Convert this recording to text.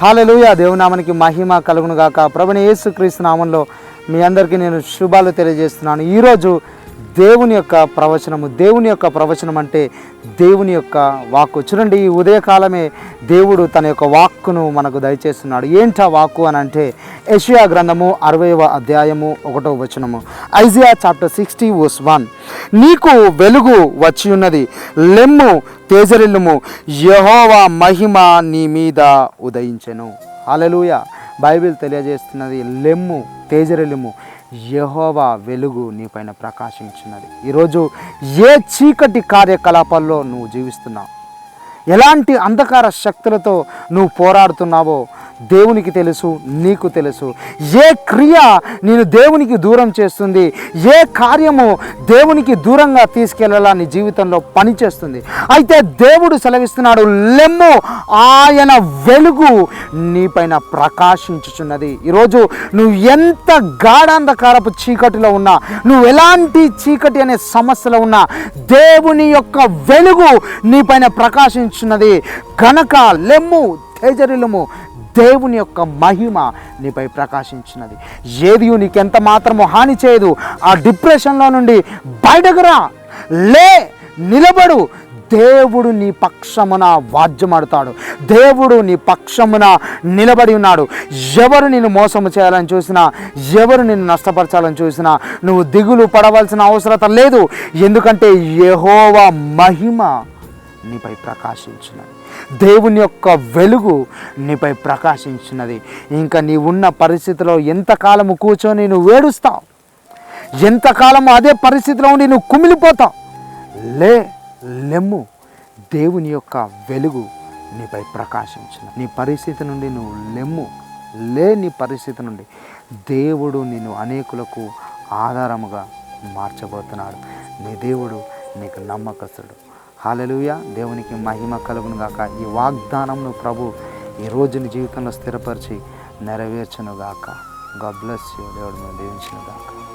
హల్లెలూయా. దేవుని నామానికి మహిమ కలుగును గాక. ప్రభువైన యేసుక్రీస్తు నామంలో మీ అందరికీ నేను శుభాలు తెలియజేస్తున్నాను. ఈరోజు దేవుని యొక్క ప్రవచనం అంటే దేవుని యొక్క వాక్కు. చూడండి, ఈ ఉదయకాలమే దేవుడు తన యొక్క వాక్కును మనకు దయచేస్తున్నాడు. ఏంటా వాక్కు అని అంటే యెషయా గ్రంథము 60వ అధ్యాయము 1వ వచనము. Isaiah chapter 60:1. నీకు వెలుగు వచ్చి ఉన్నది, లెమ్ము తేజరిల్లుము, యెహోవా మహిమ నీ మీద ఉదయించెను. హల్లెలూయా. బైబిల్ తెలియజేస్తున్నది, లెమ్ము తేజరిల్లుము, యెహోవా వెలుగు నీపైన ప్రకాశించున్నది. ఈరోజు ఏ చీకటి కార్యకలాపాల్లో నువ్వు జీవిస్తున్నావు, ఎలాంటి అంధకార శక్తులతో నువ్వు పోరాడుతున్నావో దేవునికి తెలుసు, నీకు తెలుసు. ఏ క్రియ నేను దేవునికి దూరం చేస్తుంది, ఏ కార్యము దేవునికి దూరంగా తీసుకెళ్ళాలా నీ జీవితంలో పనిచేస్తుంది. అయితే దేవుడు సెలవిస్తున్నాడు, లెమ్ము, ఆయన వెలుగు నీపైన ప్రకాశించుచున్నది. ఈరోజు నువ్వు ఎంత గాఢాంధకారపు చీకటిలో ఉన్నా, నువ్వు ఎలాంటి చీకటి అనే సమస్యలో ఉన్నా, దేవుని యొక్క వెలుగు నీపైన ప్రకాశించున్నది కనుక లెమ్ము తేజరిల్లుము, దేవుని యొక్క మహిమ నీపై ప్రకాశించినది. ఏది నీకెంత మాత్రము హాని చేయదు. ఆ డిప్రెషన్లో నుండి బయటకు రా, లే, నిలబడు. దేవుడు నీ పక్షమున వాద్యమాడుతాడు. దేవుడు నీ పక్షమున నిలబడి ఉన్నాడు. ఎవరు నిన్ను మోసము చేయాలని చూసినా, ఎవరు నిన్ను నష్టపరచాలని చూసినా నువ్వు దిగులు పడవలసిన అవసరం లేదు. ఎందుకంటే యెహోవా మహిమ నీపై ప్రకాశించినది, దేవుని యొక్క వెలుగు నీపై ప్రకాశించినది. ఇంకా నీవున్న పరిస్థితిలో ఎంతకాలము కూర్చొని నువ్వు ఏడుస్తావు, ఎంతకాలము అదే పరిస్థితిలో ఉండి నువ్వు కుమిలిపోతావు. లెమ్ము, దేవుని యొక్క వెలుగు నీపై ప్రకాశించినది. నీ పరిస్థితి నుండి నువ్వు లెమ్ము, నీ పరిస్థితి నుండి దేవుడు నిన్ను అనేకులకు ఆధారముగా మార్చబోతున్నాడు. నీ దేవుడు నీకు నమ్మకస్తుడు. హల్లెలూయా. దేవునికి మహిమ కలుగును గాక. ఈ వాగ్దానంను ప్రభు ఈ రోజు నీ జీవితంలో స్థిరపరిచి నెరవేర్చును గాక. God bless you. దేవుడు దీవించును గాక.